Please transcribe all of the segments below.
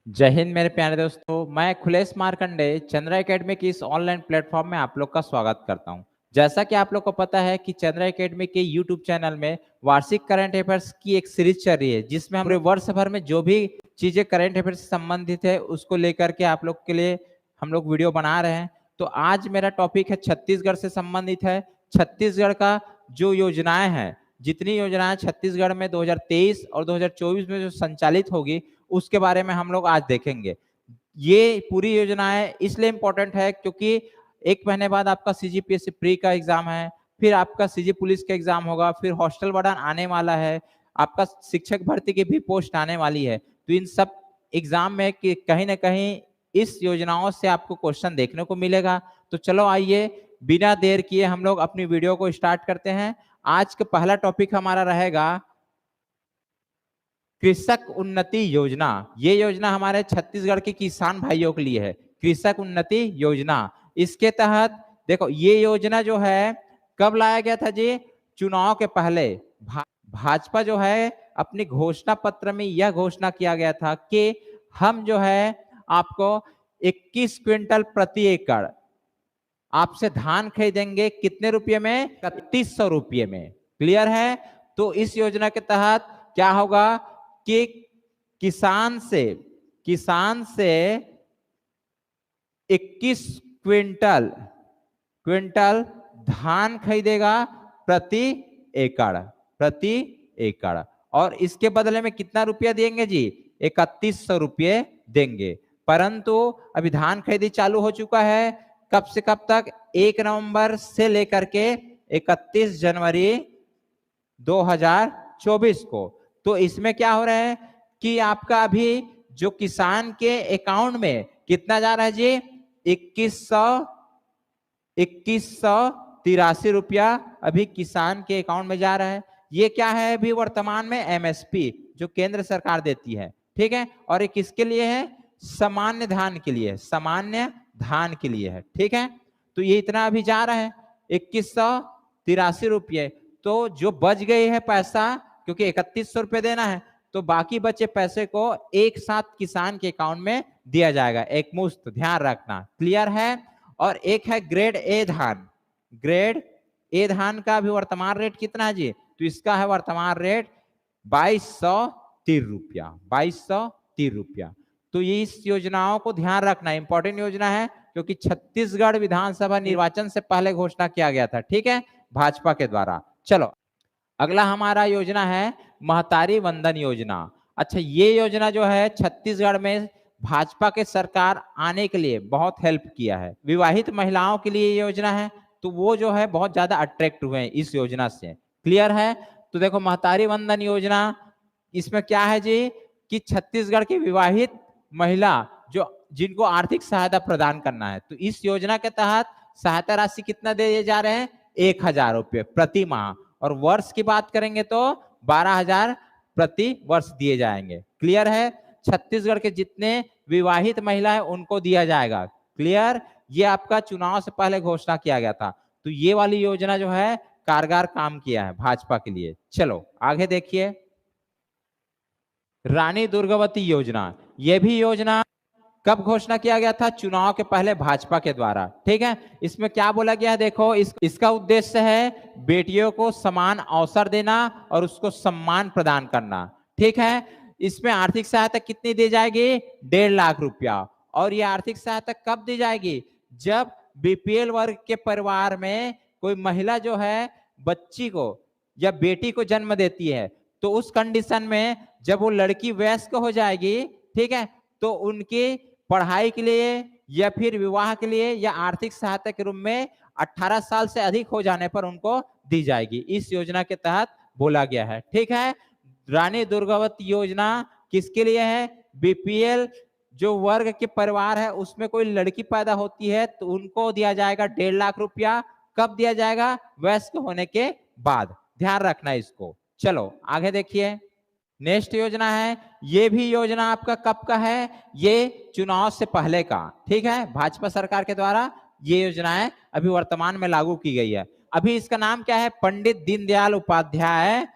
जय हिंद मेरे प्यारे दोस्तों। मैं खुलेश मार्कंडे चंद्रा एकेडमी की इस ऑनलाइन प्लेटफॉर्म में आप लोग का स्वागत करता हूं। जैसा कि आप लोग को पता है कि चंद्रा एकेडमी के यूट्यूब चैनल में वार्षिक करंट अफेयर्स की एक सीरीज चल रही है, जिसमें हम पूरे वर्ष भर में जो भी चीजें करंट अफेयर्स से संबंधित है उसको लेकर के आप लोग के लिए हम लोग वीडियो बना रहे हैं। तो आज मेरा टॉपिक है छत्तीसगढ़ से संबंधित है। छत्तीसगढ़ का जो योजनाएं हैं, जितनी योजनाएं छत्तीसगढ़ में 2023 और 2024 में जो संचालित होगी उसके बारे में हम लोग आज देखेंगे। ये पूरी योजनाएं इसलिए इंपॉर्टेंट है क्योंकि एक महीने बाद आपका सीजीपीएससी प्री का एग्जाम है, फिर आपका सीजी पुलिस का एग्जाम होगा, फिर हॉस्टल वार्डन आने वाला है, आपका शिक्षक भर्ती की भी पोस्ट आने वाली है। तो इन सब एग्जाम में कि कहीं ना कहीं इस योजनाओं से आपको क्वेश्चन देखने को मिलेगा। तो चलो आइए बिना देर किए हम लोग अपनी वीडियो को स्टार्ट करते हैं। आज का पहला टॉपिक हमारा रहेगा कृषक उन्नति योजना। ये योजना हमारे छत्तीसगढ़ के किसान भाइयों के लिए है, कृषक उन्नति योजना। इसके तहत देखो ये योजना जो है कब लाया गया था जी? चुनाव के पहले भाजपा जो है अपनी घोषणा पत्र में यह घोषणा किया गया था कि हम जो है आपको 21 क्विंटल प्रति एकड़ आपसे धान खरीदेंगे। कितने रुपये में? 3100 रुपये में। क्लियर है? तो इस योजना के तहत क्या होगा कि किसान से 21 क्विंटल धान खरीदेगा प्रति एकड़। और इसके बदले में कितना रुपया देंगे जी? 3100 रुपये देंगे। परंतु अभी धान खरीदी चालू हो चुका है। कब से कब तक? 1 नवंबर से लेकर के 31 जनवरी 2024 को। तो इसमें क्या हो रहा है कि आपका अभी जो किसान के अकाउंट में कितना जा रहा है जी? 2183 रुपया अभी किसान के अकाउंट में जा रहा है। ये क्या है? अभी वर्तमान में एमएसपी जो केंद्र सरकार देती है, ठीक है। और ये किसके लिए है? सामान्य धान के लिए, सामान्य धान के लिए है, ठीक है। तो ये इतना अभी जा रहा है 2183 रुपये। तो जो बच गए है पैसा, क्योंकि 3100 रुपये देना है, तो बाकी बचे पैसे को एक साथ किसान के अकाउंट में दिया जाएगा, एक मुश्त। ध्यान रखना, क्लियर है। और एक है ग्रेड ए धान। ग्रेड ए धान का भी वर्तमान रेट कितना है जी? तो इसका है वर्तमान रेट 2230 रुपया, 2230 रुपया। तो ये इस योजनाओं को ध्यान रखना, इंपॉर्टेंट योजना है क्योंकि छत्तीसगढ़ विधानसभा निर्वाचन से पहले घोषणा किया गया था, ठीक है, भाजपा के द्वारा। चलो अगला हमारा योजना है महतारी वंदन योजना। अच्छा, ये योजना जो है छत्तीसगढ़ में भाजपा के सरकार आने के लिए बहुत हेल्प किया है। विवाहित महिलाओं के लिए ये योजना है, तो वो जो है बहुत ज्यादा अट्रैक्ट हुए हैं इस योजना से। क्लियर है? तो देखो महतारी वंदन योजना, इसमें क्या है जी कि छत्तीसगढ़ की विवाहित महिला जो जिनको आर्थिक सहायता प्रदान करना है, तो इस योजना के तहत सहायता राशि कितना दिए जा रहे हैं? 1000 रुपये प्रति माह। और वर्ष की बात करेंगे तो 12,000 प्रति वर्ष दिए जाएंगे। क्लियर है? छत्तीसगढ़ के जितने विवाहित महिला है उनको दिया जाएगा। क्लियर? ये आपका चुनाव से पहले घोषणा किया गया था। तो ये वाली योजना जो है कारगर काम किया है भाजपा के लिए। चलो आगे देखिए, रानी दुर्गावती योजना। ये भी योजना कब घोषणा किया गया था? चुनाव के पहले भाजपा के द्वारा, ठीक है। इसमें क्या बोला गया है? देखो इसका उद्देश्य है बेटियों को समान अवसर देना और उसको सम्मान प्रदान करना, ठीक है। इसमें आर्थिक सहायता कितनी दी जाएगी? 1.5 लाख रुपया। और ये आर्थिक सहायता कब दी जाएगी? जब बीपीएल वर्ग के परिवार में कोई महिला जो है बच्ची को या बेटी को जन्म देती है, तो उस कंडीशन में जब वो लड़की वयस्क हो जाएगी, ठीक है, तो उनकी पढ़ाई के लिए या फिर विवाह के लिए या आर्थिक सहायता के रूप में 18 साल से अधिक हो जाने पर उनको दी जाएगी। इस योजना के तहत बोला गया है, ठीक है। रानी दुर्गावती योजना किसके लिए है? बीपीएल जो वर्ग के परिवार है उसमें कोई लड़की पैदा होती है तो उनको दिया जाएगा 1.5 लाख रुपया। कब दिया जाएगा? वयस्क होने के बाद। ध्यान रखना इसको। चलो आगे देखिए, नेक्स्ट योजना है। ये भी योजना आपका कब का है? ये चुनाव से पहले का, ठीक है, भाजपा सरकार के द्वारा ये योजनाएं अभी वर्तमान में लागू की गई है। अभी इसका नाम क्या है? पंडित दीनदयाल उपाध्याय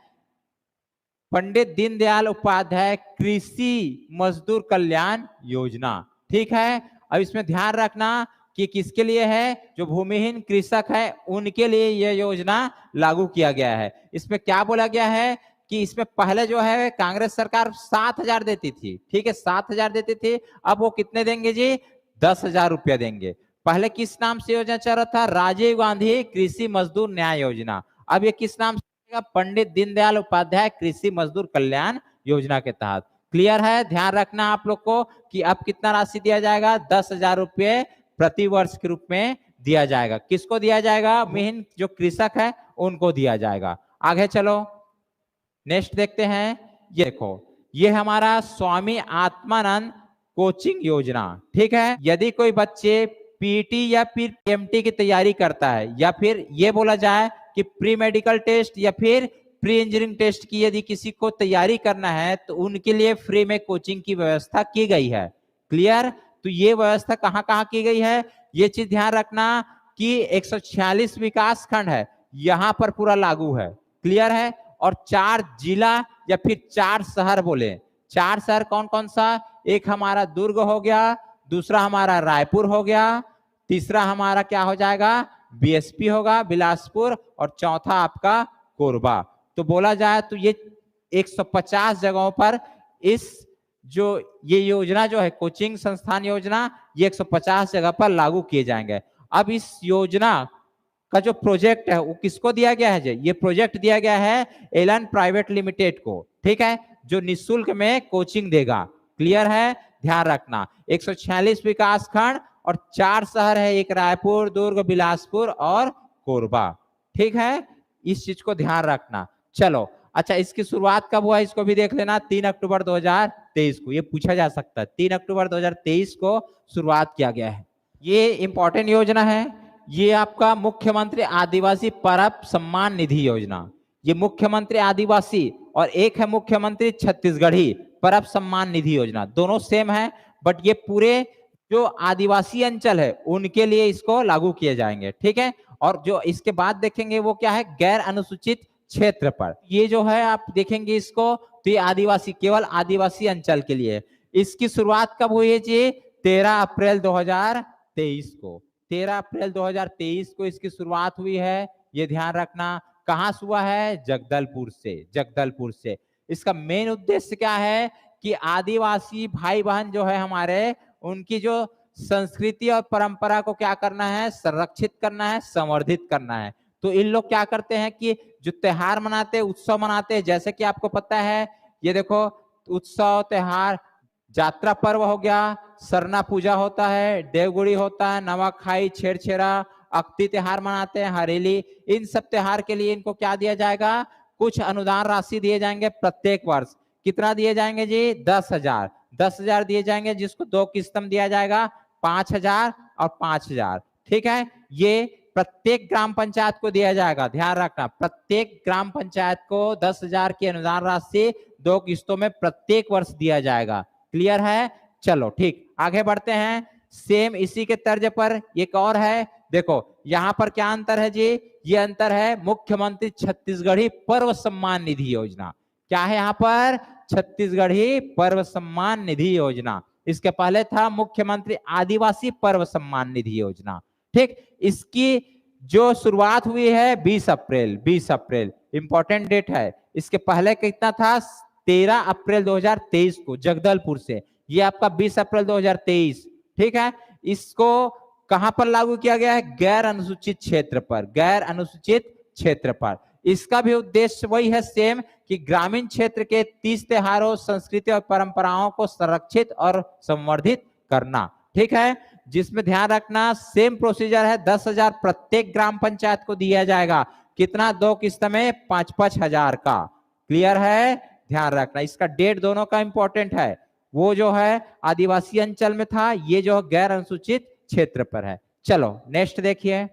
पंडित दीनदयाल उपाध्याय कृषि मजदूर कल्याण योजना। ठीक है, अब इसमें ध्यान रखना कि किसके लिए है, जो भूमिहीन कृषक है उनके लिए यह योजना लागू किया गया है। इसमें क्या बोला गया है कि इसमें पहले जो है कांग्रेस सरकार 7,000 देती थी, ठीक है 7,000 देती थी, अब वो कितने देंगे जी, 10,000 रुपया देंगे। पहले किस नाम से योजना चल रहा था, राजीव गांधी कृषि मजदूर न्याय योजना, अब ये किस नाम से, पंडित दीनदयाल उपाध्याय कृषि मजदूर कल्याण योजना के तहत। क्लियर है, ध्यान रखना आप लोग को कि अब कितना राशि दिया जाएगा, 10,000 रुपये प्रति वर्ष के रूप में दिया जाएगा। किसको दिया जाएगा, भूमिहीन जो कृषक है उनको दिया जाएगा। आगे चलो नेक्स्ट देखते हैं, ये देखो ये हमारा स्वामी आत्मानंद कोचिंग योजना। ठीक है, यदि कोई बच्चे पीटी या फिर पीएमटी की तैयारी करता है, या फिर ये बोला जाए कि प्री मेडिकल टेस्ट या फिर प्री इंजीनियरिंग टेस्ट की यदि किसी को तैयारी करना है तो उनके लिए फ्री में कोचिंग की व्यवस्था की गई है। क्लियर, तो ये व्यवस्था कहाँ कहाँ की गई है, ये चीज ध्यान रखना कि 146 विकास खंड है यहां पर पूरा लागू है। क्लियर है, और 4 जिला या फिर 4 शहर बोले, 4 शहर कौन कौन सा, एक हमारा दुर्ग हो गया, दूसरा हमारा रायपुर हो गया, तीसरा हमारा क्या हो जाएगा, बीएसपी होगा बिलासपुर, और चौथा आपका कोरबा। तो बोला जाए तो ये 150 जगहों पर इस जो ये योजना जो है कोचिंग संस्थान योजना, ये 150 जगह पर लागू किए जाएंगे। अब इस योजना का जो प्रोजेक्ट है वो किसको दिया गया है, ये प्रोजेक्ट दिया गया है एलन प्राइवेट लिमिटेड को। ठीक है, जो निःशुल्क में कोचिंग देगा। क्लियर है, ध्यान रखना 146 विकास खंड और 4 शहर है, एक रायपुर, दुर्ग, बिलासपुर और कोरबा। ठीक है, इस चीज को ध्यान रखना। चलो अच्छा, इसकी शुरुआत कब हुआ इसको भी देख लेना, 3 अक्टूबर 2023 को, ये पूछा जा सकता है, 3 अक्टूबर 2023 को शुरुआत किया गया है। ये इंपॉर्टेंट योजना है, ये आपका मुख्यमंत्री आदिवासी परब सम्मान निधि योजना। ये मुख्यमंत्री आदिवासी और एक है मुख्यमंत्री छत्तीसगढ़ी परब सम्मान निधि योजना, दोनों सेम है, बट ये पूरे जो आदिवासी अंचल है उनके लिए इसको लागू किए जाएंगे। ठीक है, और जो इसके बाद देखेंगे वो क्या है, गैर अनुसूचित क्षेत्र पर, ये जो है आप देखेंगे इसको, तो ये आदिवासी, केवल आदिवासी अंचल के लिए। इसकी शुरुआत कब हुई है जी, 13 अप्रैल 2023 को, 13 अप्रैल 2023 को इसकी शुरुआत हुई है। ये ध्यान रखना, कहां से हुआ है, जगदलपुर से, जगदलपुर से। इसका मेन उद्देश्य क्या है कि आदिवासी भाई बहन जो है हमारे, उनकी जो संस्कृति और परंपरा को क्या करना है, संरक्षित करना है, संवर्धित करना है। तो इन लोग क्या करते हैं कि जो त्योहार मनाते हैं, उत्सव मनाते हैं, जैसे कि आपको पता है, ये देखो उत्सव त्योहार, यात्रा पर्व हो गया, सरना पूजा होता है, देवगुड़ी होता है, नवाखाई, छेरछेरा, अक्ति त्योहार मनाते हैं, हरेली, इन सब त्योहार के लिए इनको क्या दिया जाएगा, कुछ अनुदान राशि दिए जाएंगे प्रत्येक वर्ष। कितना दिए जाएंगे जी, 10,000, 10,000 दिए जाएंगे, जिसको 2 किस्त में दिया जाएगा, 5,000 और 5,000। ठीक है, ये प्रत्येक ग्राम पंचायत को दिया जाएगा। ध्यान रखना, प्रत्येक ग्राम पंचायत को 10,000 की अनुदान राशि 2 किस्तों में प्रत्येक वर्ष दिया जाएगा। क्लियर है, चलो ठीक, आगे बढ़ते हैं। सेम इसी के तर्ज पर एक और है, देखो यहां पर क्या अंतर है जी, ये अंतर है मुख्यमंत्री छत्तीसगढ़ी पर्व सम्मान निधि योजना। क्या है यहाँ पर, छत्तीसगढ़ी पर्व सम्मान निधि योजना। इसके पहले था मुख्यमंत्री आदिवासी पर्व सम्मान निधि योजना। ठीक, इसकी जो शुरुआत हुई है 20 अप्रैल, 20 अप्रैल इंपॉर्टेंट डेट है। इसके पहले कितना था, 13 अप्रैल 2023 को जगदलपुर से, ये आपका 20 अप्रैल 2023। ठीक है, इसको कहां पर लागू किया गया है, गैर अनुसूचित क्षेत्र पर, गैर अनुसूचित क्षेत्र पर। इसका भी उद्देश्य वही है सेम, कि ग्रामीण क्षेत्र के 30 त्योहारों, संस्कृति और परंपराओं को संरक्षित और संवर्धित करना। ठीक है, जिसमें ध्यान रखना सेम प्रोसीजर है, 10,000 प्रत्येक ग्राम पंचायत को दिया जाएगा। कितना, 2 किस्त में 5-5 हजार का। क्लियर है, ध्यान रखना, इसका डेट दोनों का इंपॉर्टेंट है, वो जो है आदिवासी अंचल में था, ये जो गैर अनुसूचित क्षेत्र पर है। चलो नेक्स्ट देखिए,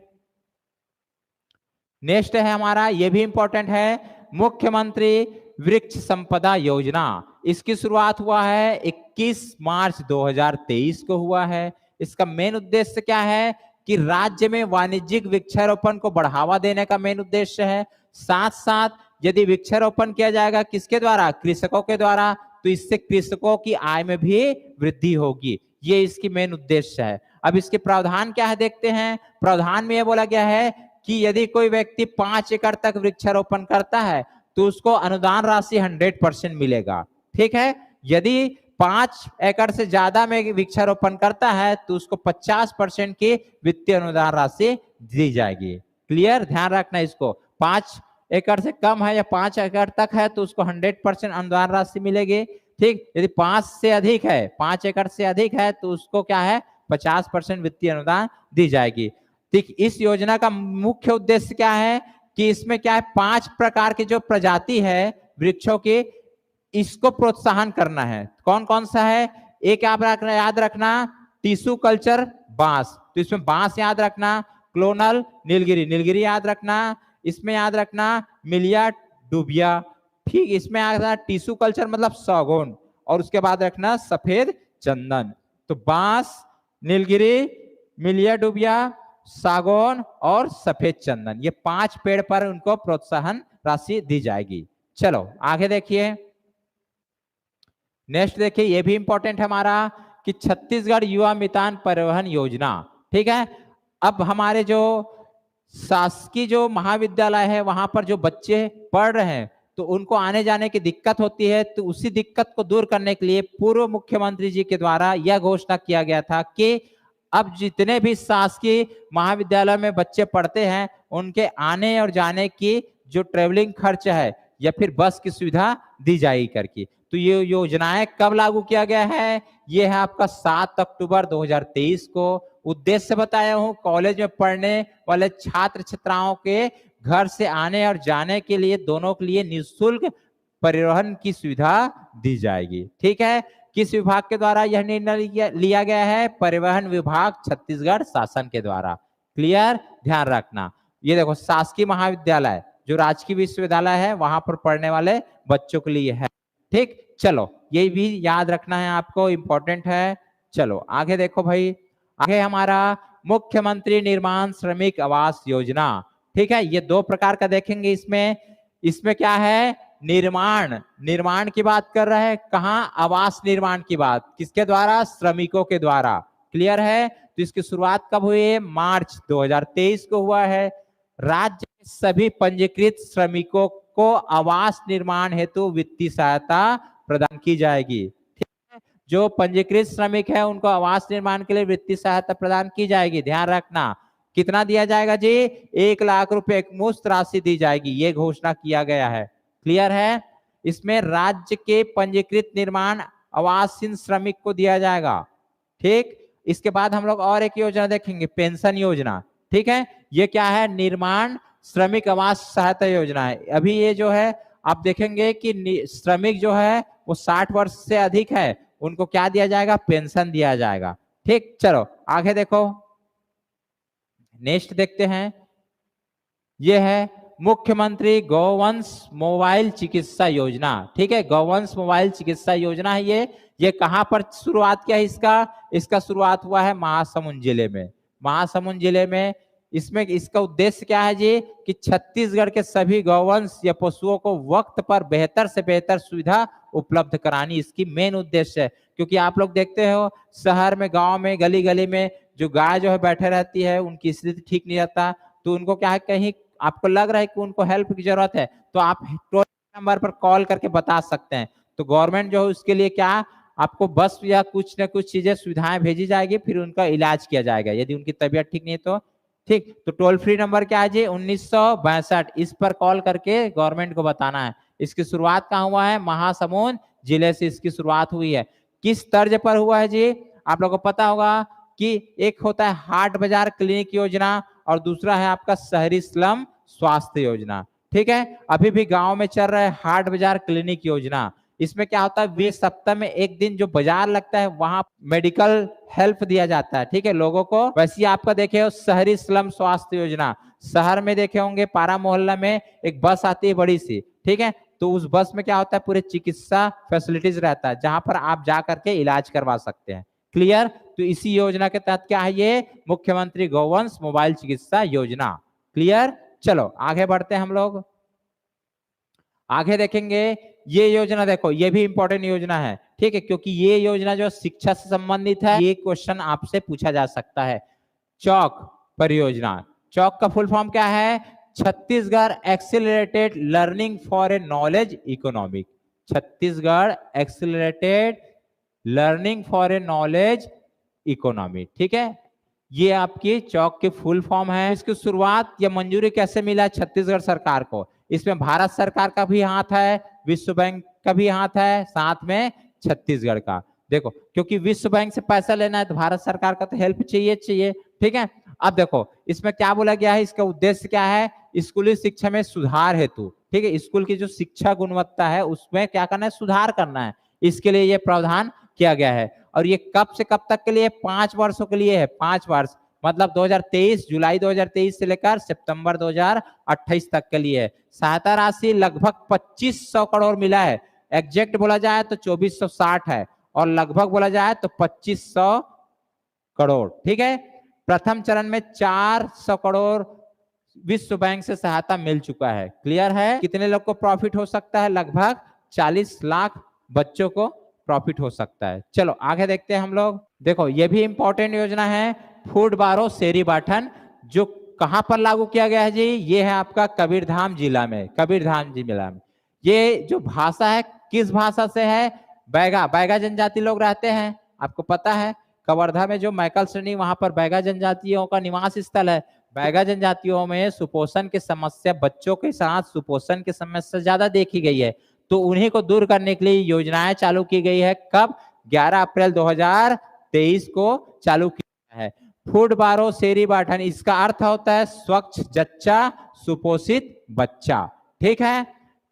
नेक्स्ट है हमारा, ये भी इंपॉर्टेंट है, मुख्यमंत्री वृक्ष संपदा योजना। इसकी शुरुआत हुआ है 21 मार्च 2023 को हुआ है। इसका मेन उद्देश्य क्या है कि राज्य में वाणिज्यिक वृक्षारोपण को बढ़ावा देने का मेन उद्देश्य है, साथ साथ यदि वृक्षारोपण किया जाएगा किसके द्वारा, कृषकों के द्वारा, तो इससे कृषकों की आय में भी वृद्धि होगी। ये इसकी मेन उद्देश्य है। अब इसके प्रावधान क्या है देखते हैं। प्रावधान में यह बोला गया है कि यदि कोई व्यक्ति 5 एकड़ तक वृक्षारोपण करता है तो उसको अनुदान राशि 100% मिलेगा। ठीक है, यदि 5 एकड़ से ज्यादा में वृक्षारोपण करता है तो उसको 50% की वित्तीय अनुदान राशि दी जाएगी। क्लियर, ध्यान रखना इसको। 5 एकड़ से कम है या 5 एकड़ तक है तो उसको 100% अनुदान राशि मिलेगी। ठीक, यदि 5 से अधिक है, 5 एकड़ से अधिक है तो उसको क्या है, 50% वित्तीय अनुदान दी जाएगी। ठीक, इस योजना का मुख्य उद्देश्य क्या है कि इसमें क्या है, 5 प्रकार की जो प्रजाति है वृक्षों की, इसको प्रोत्साहन करना है। कौन कौन सा है, एक आप याद रखना, टिश्यू कल्चर बांस, तो इसमें बांस याद रखना, क्लोनल नीलगिरी, नीलगिरी याद रखना, इसमें याद रखना मिलिया डुबिया। ठीक, इसमें याद रखना टिश्यू कल्चर मतलब सागौन, और उसके बाद रखना सफेद चंदन। तो बांस, नीलगिरी, मिलिया डुबिया, सागौन और सफेद चंदन, ये 5 पेड़ पर उनको प्रोत्साहन राशि दी जाएगी। चलो आगे देखिए, नेक्स्ट देखिए, ये भी इंपॉर्टेंट है हमारा कि छत्तीसगढ़ युवा मितान परिवहन योजना। ठीक है, अब हमारे जो शासकीय जो महाविद्यालय है वहां पर जो बच्चे पढ़ रहे हैं तो उनको आने जाने की दिक्कत होती है, तो उसी दिक्कत को दूर करने के लिए पूर्व मुख्यमंत्री जी के द्वारा यह घोषणा किया गया था कि अब जितने भी शासकीय महाविद्यालय में बच्चे पढ़ते हैं उनके आने और जाने की जो ट्रेवलिंग खर्च है या फिर बस की सुविधा दी जाएगी करके। तो ये योजनाएं कब लागू किया गया है, ये है आपका 7 अक्टूबर 2023 को। उद्देश्य बताया हूं, कॉलेज में पढ़ने वाले छात्र छात्राओं के घर से आने और जाने के लिए दोनों के लिए निःशुल्क परिवहन की सुविधा दी जाएगी। ठीक है, किस विभाग के द्वारा यह निर्णय लिया गया है, परिवहन विभाग छत्तीसगढ़ शासन के द्वारा। क्लियर, ध्यान रखना। ये देखो शासकीय महाविद्यालय जो राजकीय विश्वविद्यालय है वहां पर पढ़ने वाले बच्चों के लिए है। ठीक, चलो ये भी याद रखना है आपको, इंपॉर्टेंट है। चलो आगे देखो भाई, आगे हमारा मुख्यमंत्री निर्माण श्रमिक आवास योजना। ठीक है, ये 2 प्रकार का देखेंगे इसमें क्या है, निर्माण की बात कर रहे हैं, कहाँ, आवास निर्माण की बात, किसके द्वारा, श्रमिकों के द्वारा। क्लियर है, तो इसकी शुरुआत कब हुई है, मार्च 2023 को हुआ है। राज्य के सभी पंजीकृत श्रमिकों को आवास निर्माण हेतु वित्तीय सहायता प्रदान की जाएगी। ठीक है, जो पंजीकृत श्रमिक है उनको आवास निर्माण के लिए वित्तीय सहायता प्रदान की जाएगी। ध्यान रखना, कितना दिया जाएगा जी, 1 लाख रुपए एकमुश्त राशि दी जाएगी, ये घोषणा किया गया है। क्लियर है, इसमें राज्य के पंजीकृत निर्माण आवासीन श्रमिक को दिया जाएगा। ठीक, इसके बाद हम लोग और एक योजना देखेंगे, पेंशन योजना। ठीक है, ये क्या है, निर्माण श्रमिक आवास सहायता योजना है। अभी ये जो है आप देखेंगे कि श्रमिक जो है वो 60 वर्ष से अधिक है, उनको क्या दिया जाएगा, पेंशन दिया जाएगा। ठीक, चलो आगे देखो, नेक्स्ट देखते हैं, ये है मुख्यमंत्री गौवंश मोबाइल चिकित्सा योजना। ठीक है, गौवंश मोबाइल चिकित्सा योजना है ये कहां पर शुरुआत किया है इसका शुरुआत हुआ है महासमुंद जिले में। महासमुंद जिले में इसमें इसका उद्देश्य क्या है जी, कि छत्तीसगढ़ के सभी गौवंश या पशुओं को वक्त पर बेहतर से बेहतर सुविधा उपलब्ध करानी इसकी मेन उद्देश्य है। क्योंकि आप लोग देखते हो शहर में, गांव में, गली गली में जो गाय जो है बैठे रहती है, उनकी स्थिति ठीक नहीं रहता, तो उनको क्या है, कहीं आपको लग रहा है कि उनको हेल्प की जरूरत है तो आप टोल नंबर पर कॉल करके बता सकते हैं। तो गवर्नमेंट जो है उसके लिए क्या, आपको बस या कुछ न कुछ चीजें सुविधाएं भेजी जाएगी, फिर उनका इलाज किया जाएगा यदि उनकी तबीयत ठीक नहीं है तो। ठीक, तो टोल फ्री नंबर क्या है जी, 1962, इस पर कॉल करके गवर्नमेंट को बताना है। इसकी शुरुआत कहाँ हुआ है, महासमुंद जिले से इसकी शुरुआत हुई है। किस तर्ज पर हुआ है जी, आप लोगों को पता होगा कि एक होता है हाट बाजार क्लिनिक योजना और दूसरा है आपका शहरी स्लम स्वास्थ्य योजना। ठीक है, अभी भी गांव में चल रहा है हाट बाजार क्लिनिक योजना। इसमें क्या होता है, 20 सप्ताह में एक दिन जो बाजार लगता है वहां मेडिकल हेल्प दिया जाता है। ठीक है, लोगों को। वैसे आपका देखे हो शहरी स्लम स्वास्थ्य योजना, शहर में देखे होंगे पारा मोहल्ला में एक बस आती है बड़ी सी। ठीक है, तो उस बस में क्या होता है, पूरे चिकित्सा फैसिलिटीज रहता है जहां पर आप जा करके इलाज करवा सकते हैं। क्लियर, तो इसी योजना के तहत क्या है, ये मुख्यमंत्री गौवंश मोबाइल चिकित्सा योजना। क्लियर, चलो आगे बढ़ते हैं हम लोग। आगे देखेंगे ये योजना, देखो ये भी इंपॉर्टेंट योजना है, ठीक है, क्योंकि ये योजना जो शिक्षा से संबंधित है, ये क्वेश्चन आपसे पूछा जा सकता है। चौक परियोजना, चौक का फुल फॉर्म क्या है? Chhattisgarh accelerated learning for a knowledge economic, Chhattisgarh accelerated learning for a knowledge economy, ठीक है, ये आपकी चौक की फुल फॉर्म है। इसकी शुरुआत या मंजूरी कैसे मिला छत्तीसगढ़ सरकार को? इसमें भारत सरकार का भी हाथ है, विश्व बैंक का भी हाथ है, साथ में छत्तीसगढ़ का। देखो, क्योंकि विश्व बैंक से पैसा लेना है तो भारत सरकार का तो हेल्प चाहिए, ठीक है। अब देखो इसमें क्या बोला गया है, इसका उद्देश्य क्या है? स्कूली शिक्षा में सुधार हेतु, ठीक है, स्कूल की जो शिक्षा गुणवत्ता है उसमें क्या करना है? सुधार करना है, इसके लिए यह प्रावधान किया गया है। और ये कब से कब तक के लिए? 5 वर्षों के लिए है, 5 वर्ष, मतलब 2023 जुलाई 2023 से लेकर सितंबर 2028 तक के लिए। सहायता राशि लगभग 2500 करोड़ मिला है, एग्जैक्ट बोला जाए तो 2460 है, और लगभग बोला जाए तो 2500 करोड़, ठीक है। प्रथम चरण में 400 करोड़ विश्व बैंक से सहायता मिल चुका है। क्लियर है? कितने लोग को प्रॉफिट हो सकता है? लगभग 40 लाख बच्चों को प्रॉफिट हो सकता है। चलो आगे देखते हैं हम लोग। देखो ये भी इंपॉर्टेंट योजना है, फूड बारो शेरी बाठन, जो कहां पर लागू किया गया है जी? ये है आपका कबीरधाम जिला में, कबीरधाम जिला में। ये जो भाषा है किस भाषा से है? बैगा, बैगा जनजाति लोग रहते हैं, आपको पता है कवर्धा में जो मैकल श्रेणी, वहां पर बैगा जनजातियों का निवास स्थल है। बैगा जनजातियों में सुपोषण की समस्या, बच्चों के साथ सुपोषण की समस्या ज्यादा देखी गई है, तो उन्हीं को दूर करने के लिए योजनाएं चालू की गई है। कब? 11 अप्रैल 2023 को चालू किया है। फूड बारो शेरी बाठन, इसका अर्थ होता है स्वच्छ जच्चा सुपोषित बच्चा, ठीक है।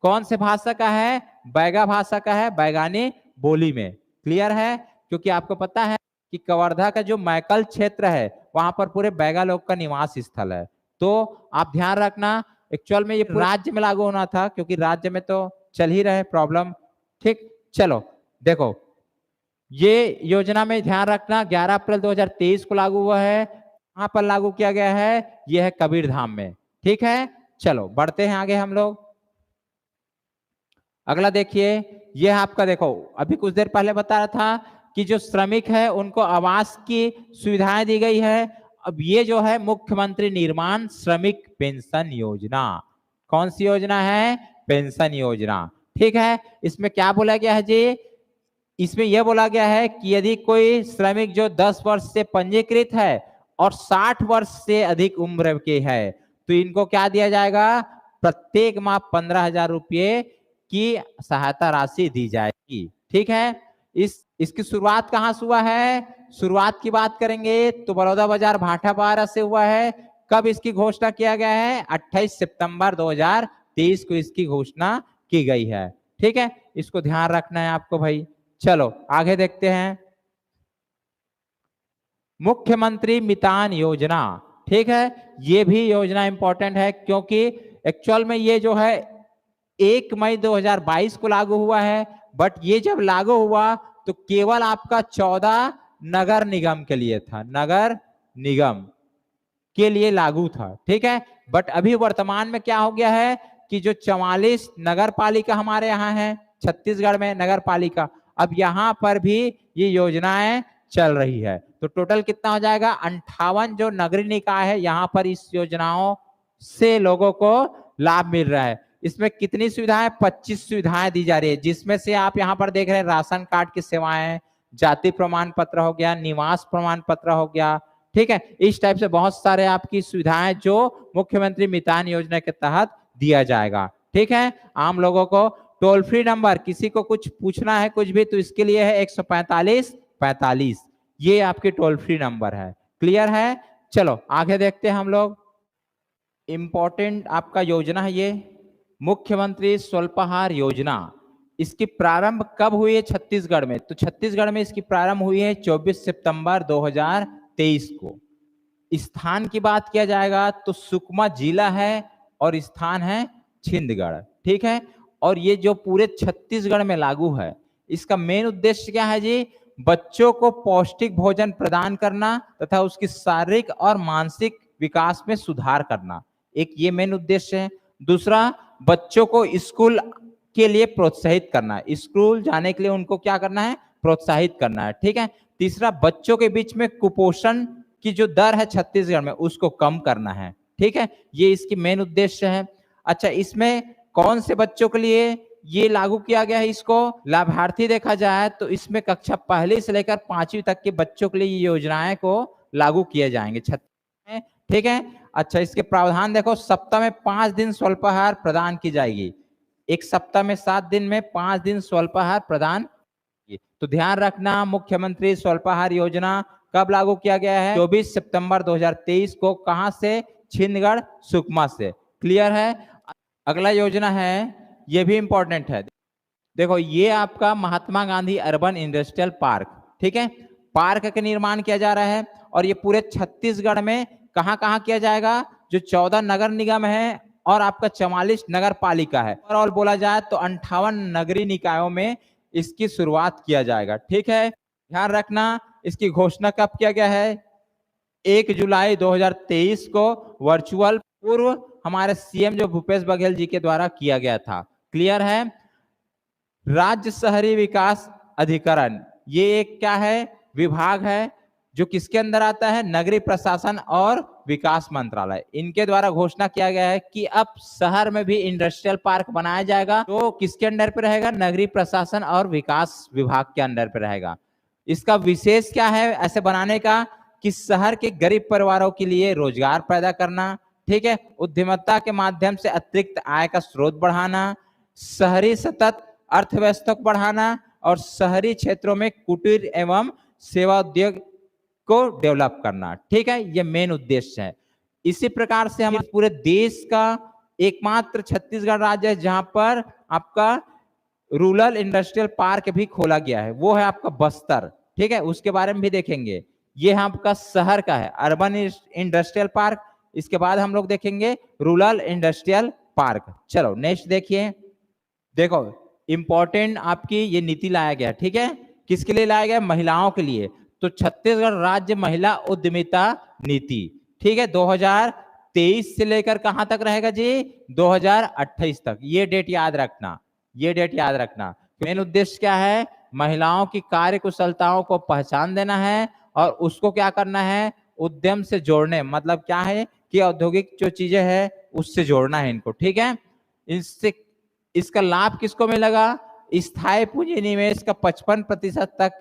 कौन से भाषा का है? बैगा भाषा का है, बैगानी बोली में। क्लियर है? क्योंकि आपको पता है कि कवर्धा का जो मैकल क्षेत्र है वहां पर पूरे बैगा लोग का निवास स्थल है, तो आप ध्यान रखना। एक्चुअल में ये राज्य में लागू होना था, क्योंकि राज्य में तो चल ही रहे प्रॉब्लम, ठीक। चलो देखो ये योजना में ध्यान रखना, 11 अप्रैल 2023 को लागू हुआ है। कहां पर लागू किया गया है? यह है कबीरधाम में, ठीक है। चलो बढ़ते हैं आगे हम लोग। अगला देखिए, यह आपका, देखो अभी कुछ देर पहले बता रहा था कि जो श्रमिक है उनको आवास की सुविधाएं दी गई है। अब ये जो है मुख्यमंत्री निर्माण श्रमिक पेंशन योजना, कौन सी योजना है? पेंशन योजना, ठीक है। इसमें क्या बोला गया है जी? इसमें यह बोला गया है कि यदि कोई श्रमिक जो 10 वर्ष से पंजीकृत है और 60 वर्ष से अधिक उम्र के है, तो इनको क्या दिया जाएगा? प्रत्येक माह 15,000 रुपये की सहायता राशि दी जाएगी, ठीक है। इसकी शुरुआत कहां से हुआ है? शुरुआत की बात करेंगे तो बड़ौदा बाजार भाटापारा से हुआ है। कब इसकी घोषणा किया गया है? 28 सितंबर 2023 को इसकी घोषणा की गई है, ठीक है। इसको ध्यान रखना है आपको भाई। चलो आगे देखते हैं। मुख्यमंत्री मितान योजना, ठीक है, ये भी योजना इंपॉर्टेंट है, क्योंकि एक्चुअल में ये जो है 1 मई 2022 को लागू हुआ है, बट ये जब लागू हुआ तो केवल आपका 14 नगर निगम के लिए था, नगर निगम के लिए लागू था, ठीक है। बट अभी वर्तमान में क्या हो गया है कि जो 44 नगर पालिका हमारे यहाँ है छत्तीसगढ़ में, नगर पालिका, अब यहाँ पर भी ये योजनाएं चल रही है। तो टोटल कितना हो जाएगा? 58 जो नगरीय निकाय है यहाँ पर इस योजनाओं से लोगों को लाभ मिल रहा है। इसमें कितनी सुविधाएं? 25 सुविधाएं दी जा रही है, जिसमें से आप यहाँ पर देख रहे हैं राशन कार्ड की सेवाएं, जाति प्रमाण पत्र हो गया, निवास प्रमाण पत्र हो गया, ठीक है। इस टाइप से बहुत सारे आपकी सुविधाएं जो मुख्यमंत्री मितान योजना के तहत दिया जाएगा, ठीक है। आम लोगों को टोल फ्री नंबर, किसी को कुछ पूछना है कुछ भी तो इसके लिए है 145 ये आपके टोल फ्री नंबर है। क्लियर है? चलो आगे देखते हैं हम लोग। इंपॉर्टेंट आपका योजना है ये मुख्यमंत्री स्वल्पाहार योजना। इसकी प्रारंभ कब हुई है छत्तीसगढ़ में? तो छत्तीसगढ़ में इसकी प्रारंभ हुई है 24 सितंबर 2023 को। स्थान की बात किया जाएगा तो सुकमा जिला है और स्थान है छिंदगढ़, ठीक है। और ये जो पूरे छत्तीसगढ़ में लागू है, इसका मेन उद्देश्य क्या है जी? बच्चों को पौष्टिक भोजन प्रदान करना तथा उसकी शारीरिक और मानसिक विकास में सुधार करना, एक ये मेन उद्देश्य है। दूसरा, बच्चों को स्कूल के लिए प्रोत्साहित करना है, स्कूल जाने के लिए उनको क्या करना है, प्रोत्साहित करना है। ठीक है। तीसरा, बच्चों के बीच में कुपोषण की जो दर है छत्तीसगढ़ में उसको कम करना है। ठीक है, ये इसकी मेन उद्देश्य है। अच्छा, इसमें कौन से बच्चों के लिए ये लागू किया गया है? इसको लाभार्थी देखा जाए तो इसमें कक्षा पहली से लेकर 5वीं तक के बच्चों के लिए ये योजनाएं को लागू किए जाएंगे छत्तीसगढ़ में। ठीक है। अच्छा, इसके प्रावधान देखो, सप्ताह में 5 दिन स्वल्पाहार प्रदान की जाएगी। एक सप्ताह में 7 दिन में 5 दिन स्वल्पाहार प्रदान। तो ध्यान रखना, मुख्यमंत्री स्वल्पाहार योजना कब लागू किया गया है? 24 सितंबर 2023 को। कहां से? छिंदगढ़ सुकमा से। क्लियर है। अगला योजना है, ये भी इंपॉर्टेंट है। देखो, ये आपका Mahatma Gandhi urban industrial park. ठीक है, पार्क का निर्माण किया जा रहा है और ये पूरे छत्तीसगढ़ में कहां कहां किया जाएगा? जो 14 नगर निगम है और आपका 44 नगर पालिका है, ओवरऑल बोला जाए तो 58 नगरीय निकायों में इसकी शुरुआत किया जाएगा। ठीक है, ध्यान रखना, इसकी घोषणा कब किया गया है? 1 जुलाई 2023 को वर्चुअल पूर्व हमारे सीएम जो भूपेश बघेल जी के द्वारा किया गया था। क्लियर है। राज्य शहरी विकास अधिकरण, ये एक क्या है? विभाग है जो किसके अंदर आता है? नगरीय प्रशासन और विकास मंत्रालय। इनके द्वारा घोषणा किया गया है कि अब शहर में भी इंडस्ट्रियल पार्क बनाया जाएगा। तो किसके अंडर पे रहेगा? नगरीय प्रशासन और विकास विभाग के अंडर पे रहेगा। इसका विशेष क्या है ऐसे बनाने का? कि शहर के गरीब परिवारों के लिए रोजगार पैदा करना। ठीक है, उद्यमिता के माध्यम से अतिरिक्त आय का स्रोत बढ़ाना, शहरी सतत अर्थव्यवस्था को बढ़ाना और शहरी क्षेत्रों में कुटीर एवं सेवा उद्योग को डेवलप करना। ठीक है, ये मेन उद्देश्य है। इसी प्रकार से हम पूरे देश का एकमात्र छत्तीसगढ़ राज्य है जहां पर आपका रूरल इंडस्ट्रियल पार्क भी खोला गया है, वो है आपका बस्तर। ठीक है, उसके बारे में भी देखेंगे। ये आपका शहर का है अर्बन इंडस्ट्रियल पार्क। इसके बाद हम लोग देखेंगे रूरल इंडस्ट्रियल पार्क। चलो नेक्स्ट देखिए। देखो, इंपॉर्टेंट आपकी ये नीति लाया गया। ठीक है, किसके लिए लाया गया? महिलाओं के लिए। तो छत्तीसगढ़ राज्य महिला उद्यमिता नीति। ठीक है, 2023 से लेकर कहां तक रहेगा जी? 2028 तक। ये डेट याद रखना, ये डेट याद रखना। मेन उद्देश्य क्या है? महिलाओं की कार्य कुशलताओं को पहचान देना है और उसको क्या करना है? उद्यम से जोड़ने, मतलब क्या है कि औद्योगिक जो चीजें हैं उससे जोड़ना है इनको। ठीक है, इससे इसका लाभ किसको मिलेगा? स्थायी पूंजी निवेश का 55% तक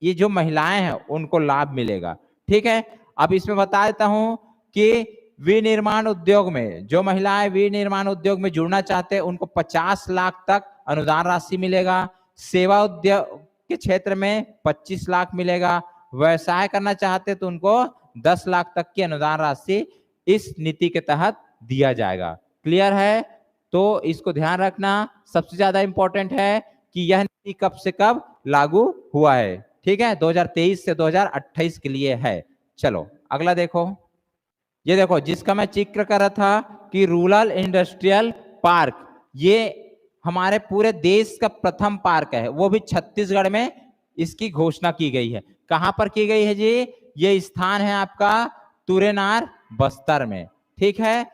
ये जो महिलाएं हैं उनको लाभ मिलेगा। ठीक है, अब इसमें बता देता हूं कि विनिर्माण उद्योग में जो महिलाएं विनिर्माण उद्योग में जुड़ना चाहते हैं उनको 50 लाख तक अनुदान राशि मिलेगा। सेवा उद्योग के क्षेत्र में 25 लाख मिलेगा। व्यवसाय करना चाहते तो उनको 10 लाख तक की अनुदान राशि इस नीति के तहत दिया जाएगा। क्लियर है? तो इसको ध्यान रखना। सबसे ज्यादा इंपॉर्टेंट है कि यह नीति कब से कब लागू हुआ है। ठीक है, 2023 से 2028 के लिए है। चलो अगला देखो। ये देखो, जिसका मैं जिक्र कर रहा था कि रूरल इंडस्ट्रियल पार्क, ये हमारे पूरे देश का प्रथम पार्क है, वो भी छत्तीसगढ़ में इसकी घोषणा की गई है। कहां पर की गई है जी? ये स्थान है आपका तुरेनार बस्तर में। ठीक है,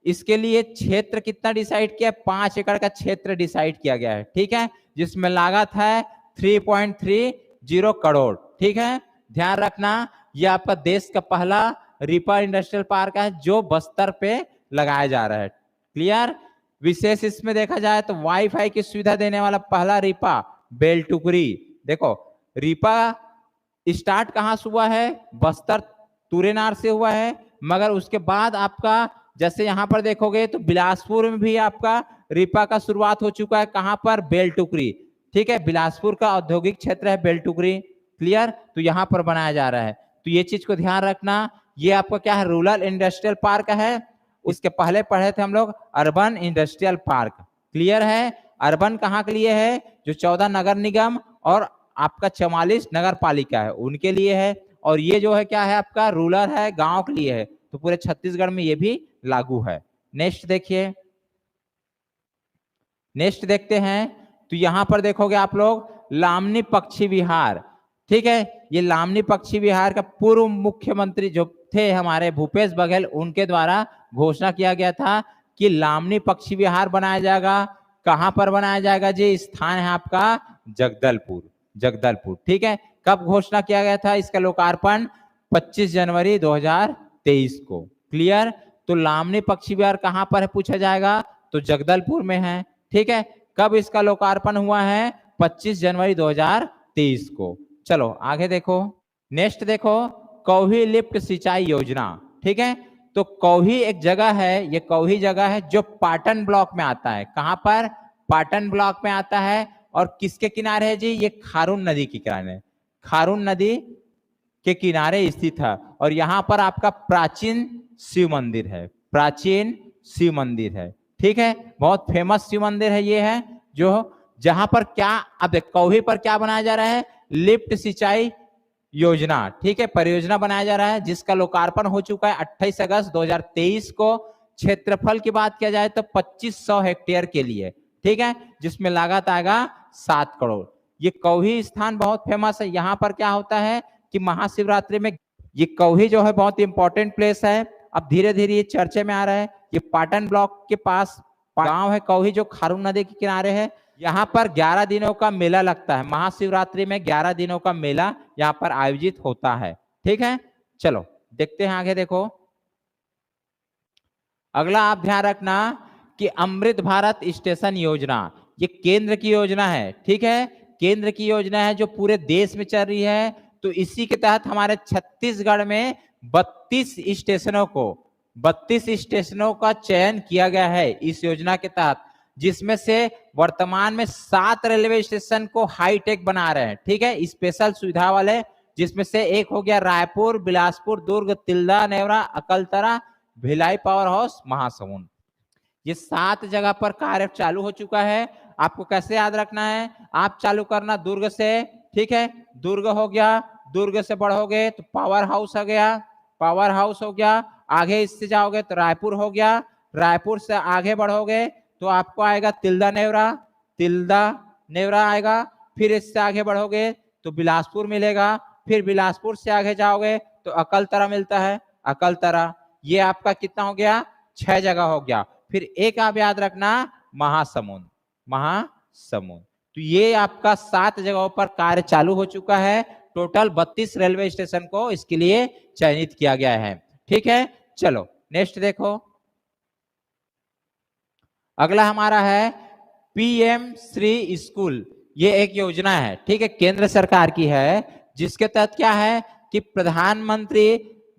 इसके लिए क्षेत्र कितना डिसाइड किया? 5 एकड़ का क्षेत्र डिसाइड किया गया है। ठीक है, जिसमें लागत है 3.30 करोड़। ठीक है, ध्यान रखना, यह आपका देश का पहला रिपा इंडस्ट्रियल पार्क है जो बस्तर पे लगाया जा रहा है। क्लियर? विशेष इसमें देखा जाए तो वाईफाई की सुविधा देने वाला पहला रिपा बेलटुकरी। देखो, रिपा स्टार्ट कहां से हुआ है? बस्तर तुरेनार से हुआ है, मगर उसके बाद आपका जैसे यहां पर देखोगे तो बिलासपुर में भी आपका रिपा का शुरुआत हो चुका है। कहां पर? बेलटुकरी। ठीक है, बिलासपुर का औद्योगिक क्षेत्र है बेलटुकरी। क्लियर? तो यहां पर बनाया जा रहा है। तो ये चीज को ध्यान रखना। ये आपका क्या है? रूरल इंडस्ट्रियल पार्क है। उसके पहले पढ़े थे हम लोग अर्बन इंडस्ट्रियल पार्क। क्लियर है? अर्बन कहां के लिए है? जो 14 नगर निगम और आपका 44 नगर पालिका है उनके लिए है। और ये जो है क्या है? आपका रूरल है, गांव के लिए है। तो पूरे छत्तीसगढ़ में ये भी लागू है। नेक्स्ट देखिए, नेक्स्ट देखते हैं। तो यहां पर देखोगे आप लोग लामनी पक्षी विहार। ठीक है, ये लामनी पक्षी विहार का पूर्व मुख्यमंत्री जो थे हमारे भूपेश बघेल, उनके द्वारा घोषणा किया गया था कि लामनी पक्षी विहार बनाया जाएगा। कहां पर बनाया जाएगा जी? स्थान है आपका जगदलपुर, जगदलपुर। ठीक है, कब घोषणा किया गया था इसका लोकार्पण? 25 जनवरी 2023 को। क्लियर? तो लामनी पक्षी विहार कहां पर है पूछा जाएगा, तो जगदलपुर में है। ठीक है, कब इसका लोकार्पण हुआ है? 25 जनवरी 2023 को। चलो आगे देखो, नेक्स्ट देखो, कौही लिफ्ट सिंचाई योजना। ठीक है, तो कौही एक जगह है, ये कौही जगह है जो पाटन ब्लॉक में आता है। कहां पर? पाटन ब्लॉक में आता है। और किसके किनारे है जी? ये खारून नदी के किनारे, खारून नदी के किनारे स्थित है। और यहाँ पर आपका प्राचीन शिव मंदिर है, प्राचीन शिव मंदिर है। ठीक है, बहुत फेमस शिव मंदिर है ये है, जो जहां पर क्या, अब कौही पर क्या बनाया जा रहा है? लिफ्ट सिंचाई योजना। ठीक है, परियोजना बनाया जा रहा है जिसका लोकार्पण हो चुका है 28 अगस्त 2023 को। क्षेत्रफल की बात किया जाए तो 2500 हेक्टेयर के लिए। ठीक है, जिसमें लागत आएगा 7 करोड़। ये कौही स्थान बहुत फेमस है। यहाँ पर क्या होता है कि महाशिवरात्रि में, ये कौही जो है बहुत इंपॉर्टेंट प्लेस है। अब धीरे धीरे ये चर्चे में आ रहा है। ये पाटन ब्लॉक के पास गांव है कौही, जो खारून नदी के किनारे है। यहाँ पर 11 दिनों का मेला लगता है। महाशिवरात्रि में 11 दिनों का मेला यहाँ पर आयोजित होता है। ठीक है, चलो देखते हैं आगे। देखो अगला आप ध्यान रखना कि अमृत भारत स्टेशन योजना, ये केंद्र की योजना है। ठीक है, केंद्र की योजना है जो पूरे देश में चल रही है। तो इसी के तहत हमारे छत्तीसगढ़ में 32 स्टेशनों का चयन किया गया है इस योजना के तहत, जिसमें से वर्तमान में 7 रेलवे स्टेशन को हाईटेक बना रहे हैं। ठीक है, स्पेशल सुविधा वाले, जिसमें से एक हो गया रायपुर, बिलासपुर, दुर्ग, तिल्दा, नेवरा, अकलतरा, भिलाई पावर हाउस, महासमुंद। ये 7 जगह पर कार्य चालू हो चुका है। आपको कैसे याद रखना है? आप चालू करना दुर्ग से। ठीक है, दुर्ग हो गया, दुर्ग से बढ़ोगे तो पावर हाउस हो गया, पावर हाउस हो गया। आगे इससे जाओगे तो रायपुर हो गया, रायपुर से आगे बढ़ोगे तो आपको आएगा तिल्दा नेवरा, तिल्दा नेवरा आएगा। फिर इससे आगे बढ़ोगे तो बिलासपुर मिलेगा, फिर बिलासपुर से आगे जाओगे तो अकलतरा मिलता है, अकलतरा। ये आपका कितना हो गया? 6 जगह हो गया। फिर एक आप याद रखना, महासमुंद, महासमुंद। तो ये आपका 7 जगहों पर कार्य चालू हो चुका है। टोटल 32 रेलवे स्टेशन को इसके लिए चयनित किया गया है। ठीक है, चलो नेक्स्ट देखो, अगला हमारा है पीएम श्री स्कूल। ये एक योजना है। ठीक है, केंद्र सरकार की है, जिसके तहत क्या है कि प्रधानमंत्री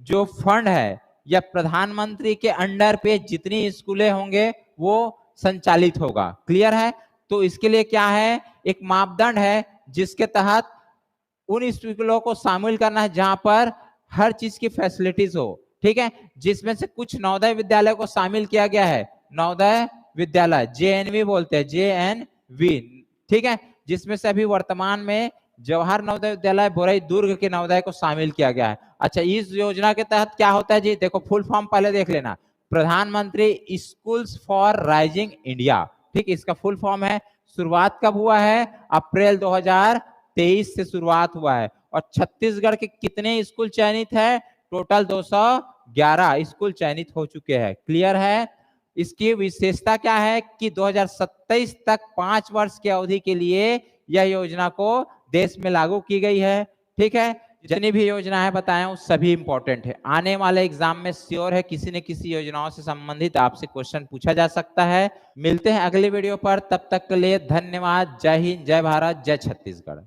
जो फंड है या प्रधानमंत्री के अंडर पे जितनी स्कूलें होंगे वो संचालित होगा। क्लियर है? तो इसके लिए क्या है, एक मापदंड है जिसके तहत उन स्कूलों को शामिल करना है जहां पर हर चीज की फैसिलिटीज हो। ठीक है, जिसमें से कुछ नवोदय विद्यालय को शामिल किया गया है। नवोदय विद्यालय, JNV बोलते हैं, JNV। ठीक है, जिसमें से अभी वर्तमान में जवाहर नवोदय विद्यालय बोरई दुर्ग के नवोदय को शामिल किया गया है। अच्छा, इस योजना के तहत क्या होता है जी? देखो फुल फॉर्म पहले देख लेना, प्रधानमंत्री स्कूल्स फॉर राइजिंग इंडिया। ठीक, इसका फुल फॉर्म है। शुरुआत कब हुआ है? अप्रैल 2023 से शुरुआत हुआ है। और छत्तीसगढ़ के कितने स्कूल चयनित है? टोटल 211 स्कूल चयनित हो चुके हैं। क्लियर है? इसकी विशेषता क्या है कि 2027 तक 5 वर्ष की अवधि के लिए यह योजना को देश में लागू की गई है। ठीक है, जितनी भी योजनाएं बताएं वो सभी इंपॉर्टेंट है। आने वाले एग्जाम में श्योर है किसी न किसी योजनाओं से संबंधित आपसे क्वेश्चन पूछा जा सकता है। मिलते हैं अगले वीडियो पर, तब तक के लिए धन्यवाद। जय हिंद, जय भारत, जय छत्तीसगढ़।